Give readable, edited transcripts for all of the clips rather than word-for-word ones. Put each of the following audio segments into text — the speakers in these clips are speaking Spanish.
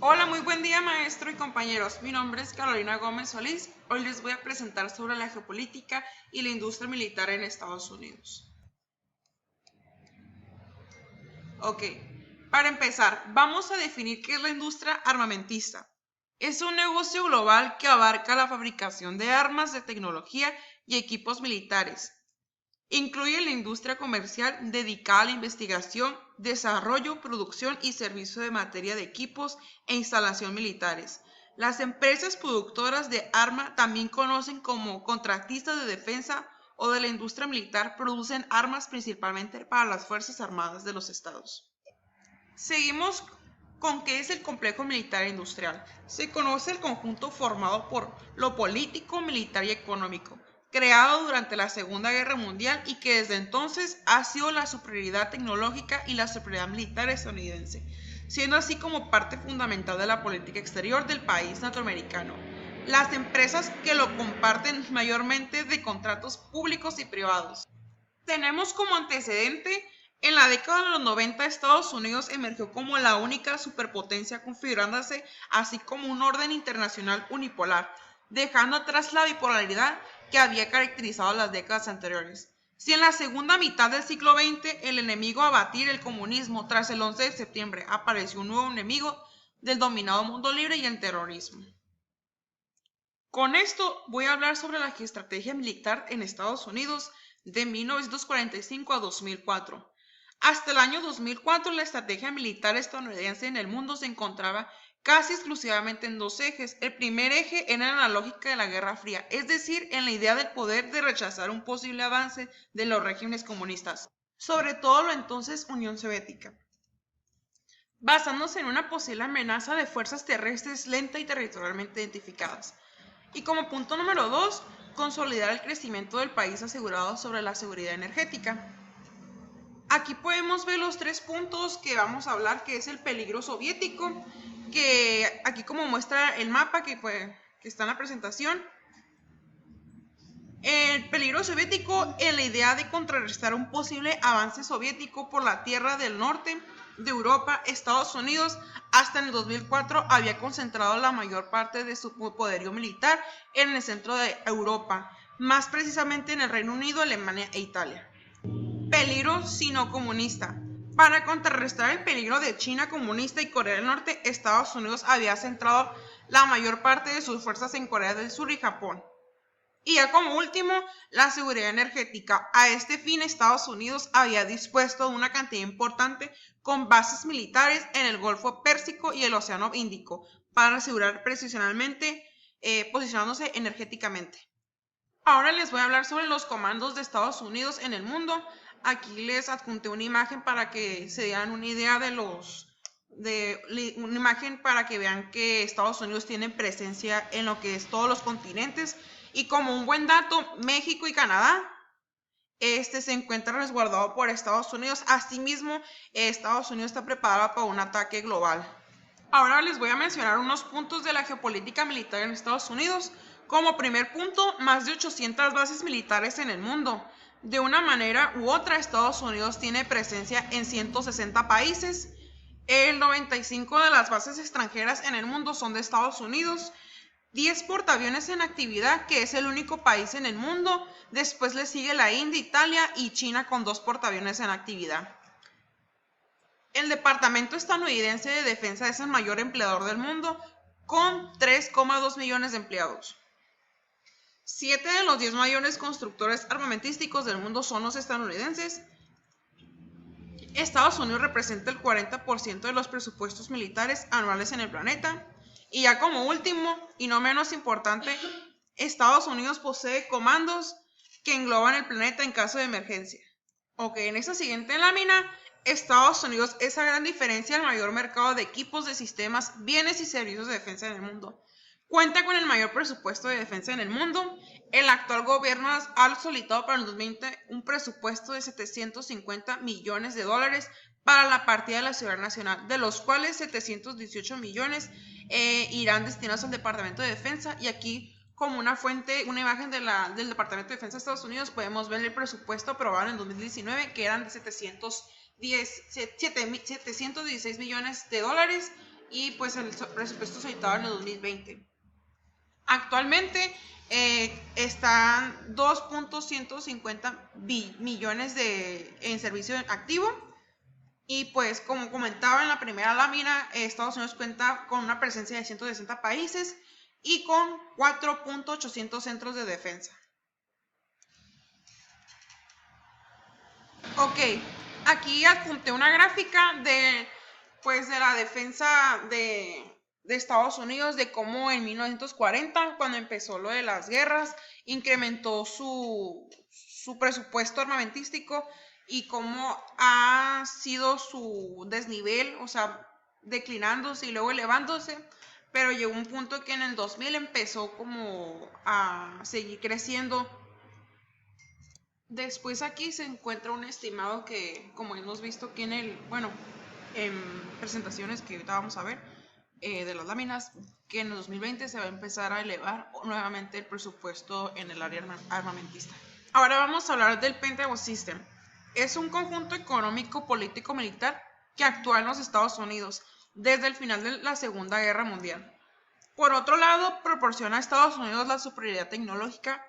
Hola, muy buen día maestro y compañeros. Mi nombre es Carolina Gómez Solís. Hoy les voy a presentar sobre la geopolítica y la industria militar en Estados Unidos. Ok, para empezar, vamos a definir qué es la industria armamentista. Es un negocio global que abarca la fabricación de armas, de tecnología y equipos militares. Incluye la industria comercial dedicada a la investigación, desarrollo, producción y servicio de materia de equipos e instalación militares. Las empresas productoras de arma, también conocen como contratistas de defensa o de la industria militar, producen armas principalmente para las Fuerzas Armadas de los estados. Seguimos con qué es el complejo militar industrial. Se conoce el conjunto formado por lo político, militar y económico, creado durante la Segunda Guerra Mundial y que desde entonces ha sido la superioridad tecnológica y la superioridad militar estadounidense, siendo así como parte fundamental de la política exterior del país norteamericano. Las empresas que lo comparten mayormente de contratos públicos y privados. Tenemos como antecedente, en la década de los 90 Estados Unidos emergió como la única superpotencia configurándose así como un orden internacional unipolar, dejando atrás la bipolaridad que había caracterizado las décadas anteriores. Si en la segunda mitad del siglo XX el enemigo a batir, el comunismo, tras el 11 de septiembre apareció un nuevo enemigo del dominado mundo libre y el terrorismo. Con esto voy a hablar sobre la estrategia militar en Estados Unidos de 1945 a 2004. Hasta el año 2004 la estrategia militar estadounidense en el mundo se encontraba casi exclusivamente en dos ejes. El primer eje era en la lógica de la Guerra Fría, es decir, en la idea del poder de rechazar un posible avance de los regímenes comunistas, sobre todo la entonces Unión Soviética, basándose en una posible amenaza de fuerzas terrestres lenta y territorialmente identificadas. Y como punto número 2, consolidar el crecimiento del país asegurado sobre la seguridad energética. Aquí podemos ver los tres puntos que vamos a hablar, que es el peligro soviético, que aquí como muestra el mapa que está en la presentación. El peligro soviético en la idea de contrarrestar un posible avance soviético por la tierra del norte de Europa. Estados Unidos hasta en el 2004 había concentrado la mayor parte de su poderío militar en el centro de Europa, más precisamente en el Reino Unido, Alemania e Italia. Peligro sino-comunista. Para contrarrestar el peligro de China comunista y Corea del Norte, Estados Unidos había centrado la mayor parte de sus fuerzas en Corea del Sur y Japón. Y ya como último, la seguridad energética. A este fin, Estados Unidos había dispuesto una cantidad importante con bases militares en el Golfo Pérsico y el Océano Índico para asegurar posicionalmente, posicionándose energéticamente. Ahora les voy a hablar sobre los comandos de Estados Unidos en el mundo. Aquí les adjunté una imagen para que se den una idea de una imagen para que vean que Estados Unidos tiene presencia en lo que es todos los continentes. Y como un buen dato, México y Canadá se encuentra resguardado por Estados Unidos. Asimismo, Estados Unidos está preparado para un ataque global. Ahora les voy a mencionar unos puntos de la geopolítica militar en Estados Unidos. Como primer punto, más de 800 bases militares en el mundo. De una manera u otra, Estados Unidos tiene presencia en 160 países. El 95% de las bases extranjeras en el mundo son de Estados Unidos. 10 portaaviones en actividad, que es el único país en el mundo. Después le sigue la India, Italia y China con 2 portaaviones en actividad. El Departamento Estadounidense de Defensa es el mayor empleador del mundo, con 3,2 millones de empleados. 7 de los 10 mayores constructores armamentísticos del mundo son los estadounidenses. Estados Unidos representa el 40% de los presupuestos militares anuales en el planeta. Y ya como último, y no menos importante, Estados Unidos posee comandos que engloban el planeta en caso de emergencia. Ok, en esta siguiente lámina, Estados Unidos es a gran diferencia el mayor mercado de equipos, de sistemas, bienes y servicios de defensa en el mundo. Cuenta con el mayor presupuesto de defensa en el mundo. El actual gobierno ha solicitado para el 2020 un presupuesto de 750 millones de dólares para la partida de la seguridad nacional, de los cuales 718 millones irán destinados al Departamento de Defensa. Y aquí, como una fuente, una imagen del Departamento de Defensa de Estados Unidos, podemos ver el presupuesto aprobado en el 2019, que eran de 716 millones de dólares, y pues el presupuesto solicitado en el 2020. Actualmente están 2.150 millones en servicio activo. Y pues como comentaba en la primera lámina, Estados Unidos cuenta con una presencia de 160 países y con 4.800 centros de defensa. Ok, aquí adjunté una gráfica de la defensa de Estados Unidos, de cómo en 1940, cuando empezó lo de las guerras, incrementó su presupuesto armamentístico y cómo ha sido su desnivel, o sea, declinándose y luego elevándose, pero llegó un punto que en el 2000 empezó como a seguir creciendo. Después aquí se encuentra un estimado que, como hemos visto aquí en presentaciones que ahorita vamos a ver, de las láminas, que en el 2020 se va a empezar a elevar nuevamente el presupuesto en el área armamentista. Ahora vamos a hablar del Pentagon System. Es un conjunto económico, político, militar que actúa en los Estados Unidos desde el final de la Segunda Guerra Mundial. Por otro lado, proporciona a Estados Unidos la superioridad tecnológica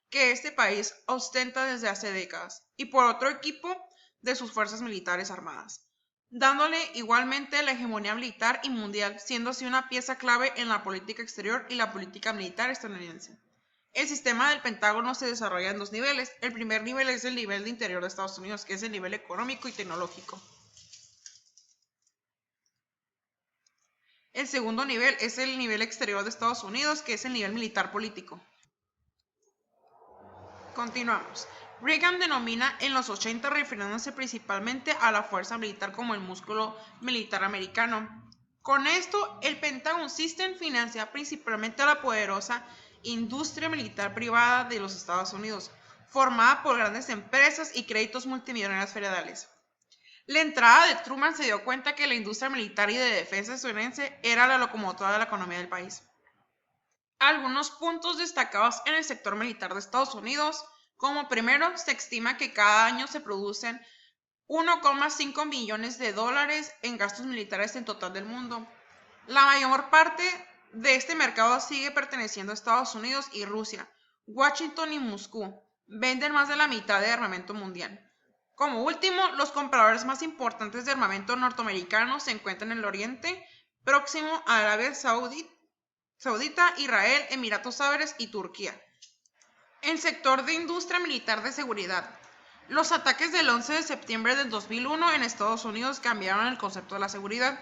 que este país ostenta desde hace décadas, y por otro equipo de sus fuerzas militares armadas, dándole igualmente la hegemonía militar y mundial, siendo así una pieza clave en la política exterior y la política militar estadounidense. El sistema del Pentágono se desarrolla en dos niveles. El primer nivel es el nivel de interior de Estados Unidos, que es el nivel económico y tecnológico. El segundo nivel es el nivel exterior de Estados Unidos, que es el nivel militar político. Continuamos. Reagan denomina en los 80, refiriéndose principalmente a la fuerza militar como el músculo militar americano. Con esto, el Pentagon System financia principalmente a la poderosa industria militar privada de los Estados Unidos, formada por grandes empresas y créditos multimillonarios federales. La entrada de Truman se dio cuenta que la industria militar y de defensa estadounidense era la locomotora de la economía del país. Algunos puntos destacados en el sector militar de Estados Unidos. Como primero, se estima que cada año se producen 1,5 millones de dólares en gastos militares en total del mundo. La mayor parte de este mercado sigue perteneciendo a Estados Unidos y Rusia. Washington y Moscú venden más de la mitad de armamento mundial. Como último, los compradores más importantes de armamento norteamericano se encuentran en el Oriente Próximo, Arabia Saudita, Israel, Emiratos Árabes y Turquía. El sector de industria militar de seguridad. Los ataques del 11 de septiembre del 2001 en Estados Unidos cambiaron el concepto de la seguridad.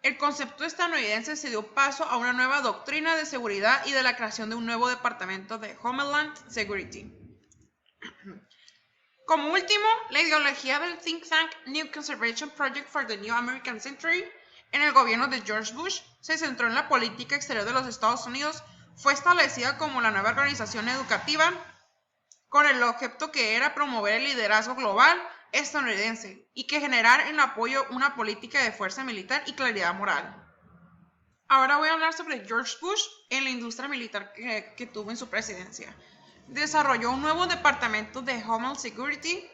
El concepto estadounidense se dio paso a una nueva doctrina de seguridad y de la creación de un nuevo departamento de Homeland Security. Como último, la ideología del think tank New Conservation Project for the New American Century en el gobierno de George Bush se centró en la política exterior de los Estados Unidos. Fue establecida como la nueva organización educativa con el objeto que era promover el liderazgo global estadounidense y que generar en apoyo una política de fuerza militar y claridad moral. Ahora voy a hablar sobre George Bush en la industria militar que tuvo en su presidencia. Desarrolló un nuevo departamento de Homeland Security,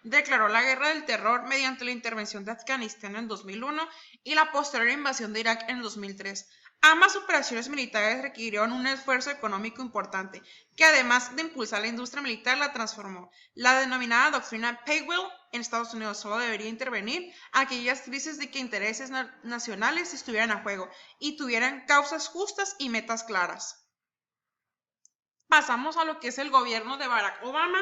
declaró la guerra del terror mediante la intervención de Afganistán en 2001 y la posterior invasión de Irak en 2003. Ambas operaciones militares requirieron un esfuerzo económico importante, que además de impulsar la industria militar, la transformó. La denominada doctrina Paywell en Estados Unidos solo debería intervenir aquellas crisis de que intereses nacionales estuvieran a juego y tuvieran causas justas y metas claras. Pasamos a lo que es el gobierno de Barack Obama.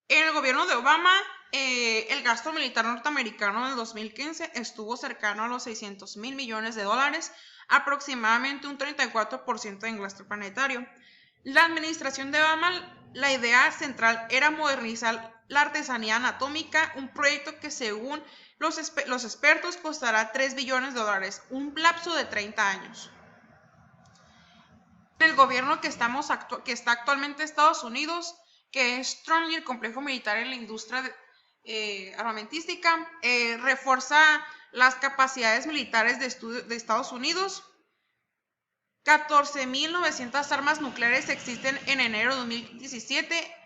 En el gobierno de Obama, el gasto militar norteamericano en el 2015 estuvo cercano a los 600 mil millones de dólares, aproximadamente un 34% del gasto planetario. La administración de Obama, la idea central era modernizar la artesanía anatómica, un proyecto que según los expertos costará 3 billones de dólares, un lapso de 30 años. El gobierno que está actualmente en Estados Unidos, que es Trump y el complejo militar en la industria armamentística, refuerza las capacidades militares de Estados Unidos. 14.900 armas nucleares existen en enero de 2017.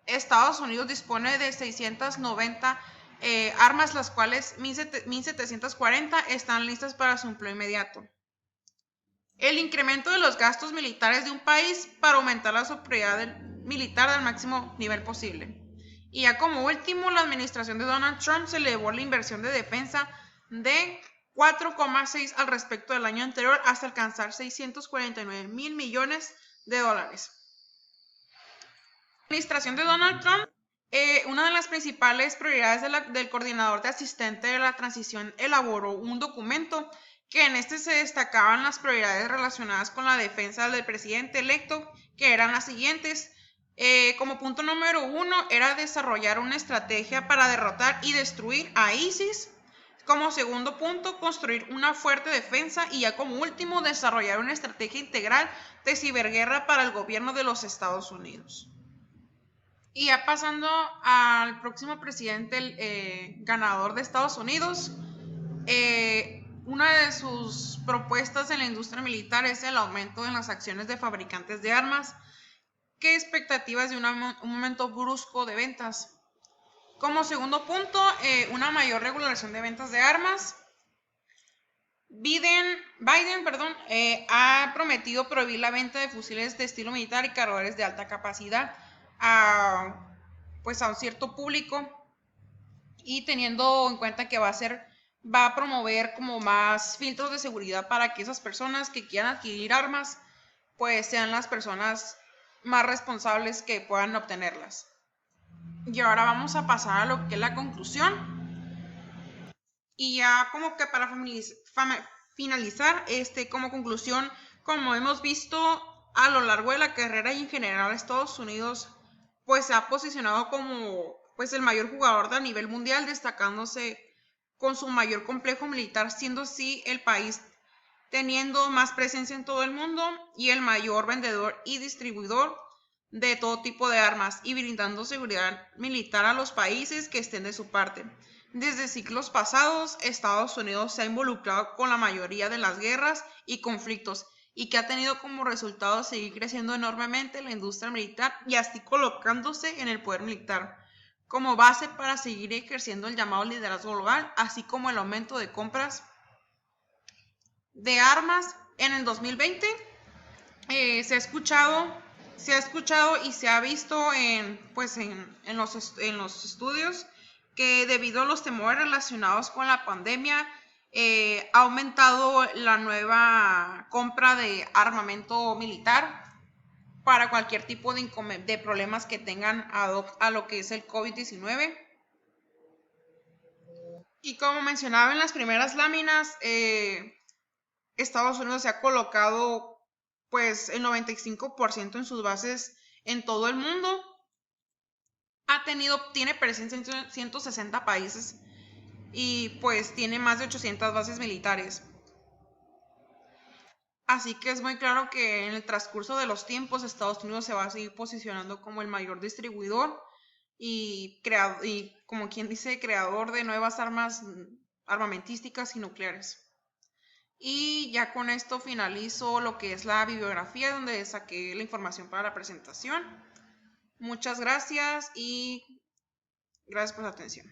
Estados Unidos dispone de 690 armas, las cuales 1.740 están listas para su empleo inmediato. El incremento de los gastos militares de un país para aumentar la superioridad militar al máximo nivel posible. Y ya como último, la administración de Donald Trump se elevó la inversión de defensa de 4,6 al respecto del año anterior hasta alcanzar 649,000 millones de dólares. La administración de Donald Trump, una de las principales prioridades del coordinador de asistente de la transición, elaboró un documento que en este se destacaban las prioridades relacionadas con la defensa del presidente electo, que eran las siguientes. Como punto número 1 era desarrollar una estrategia para derrotar y destruir a ISIS. Como segundo punto, construir una fuerte defensa. Y ya como último, desarrollar una estrategia integral de ciberguerra para el gobierno de los Estados Unidos. Y ya pasando al próximo presidente ganador de Estados Unidos, una de sus propuestas en la industria militar es el aumento en las acciones de fabricantes de armas. ¿Qué expectativas de un aumento brusco de ventas? Como segundo punto, una mayor regulación de ventas de armas. Biden ha prometido prohibir la venta de fusiles de estilo militar y cargadores de alta capacidad a un cierto público, y teniendo en cuenta que va a promover como más filtros de seguridad para que esas personas que quieran adquirir armas pues sean las personas más responsables que puedan obtenerlas. Y ahora vamos a pasar a lo que es la conclusión. Y ya como que para finalizar, como conclusión, como hemos visto a lo largo de la carrera y en general Estados Unidos pues se ha posicionado como pues el mayor jugador a nivel mundial, destacándose con su mayor complejo militar, siendo así el país teniendo más presencia en todo el mundo y el mayor vendedor y distribuidor de todo tipo de armas, y brindando seguridad militar a los países que estén de su parte. Desde siglos pasados, Estados Unidos se ha involucrado con la mayoría de las guerras y conflictos, y que ha tenido como resultado seguir creciendo enormemente la industria militar y así colocándose en el poder militar como base para seguir ejerciendo el llamado liderazgo global, así como el aumento de compras de armas. En el 2020 se ha escuchado y se ha visto en los estudios que debido a los temores relacionados con la pandemia ha aumentado la nueva compra de armamento militar para cualquier tipo de problemas que tengan ad hoc a lo que es el COVID-19. Y como mencionaba en las primeras láminas, Estados Unidos se ha colocado pues el 95% en sus bases en todo el mundo. Tiene presencia en 160 países y pues tiene más de 800 bases militares. Así que es muy claro que en el transcurso de los tiempos Estados Unidos se va a seguir posicionando como el mayor distribuidor y como quien dice, creador de nuevas armas armamentísticas y nucleares. Y ya con esto finalizo lo que es la bibliografía donde saqué la información para la presentación. Muchas gracias y gracias por su atención.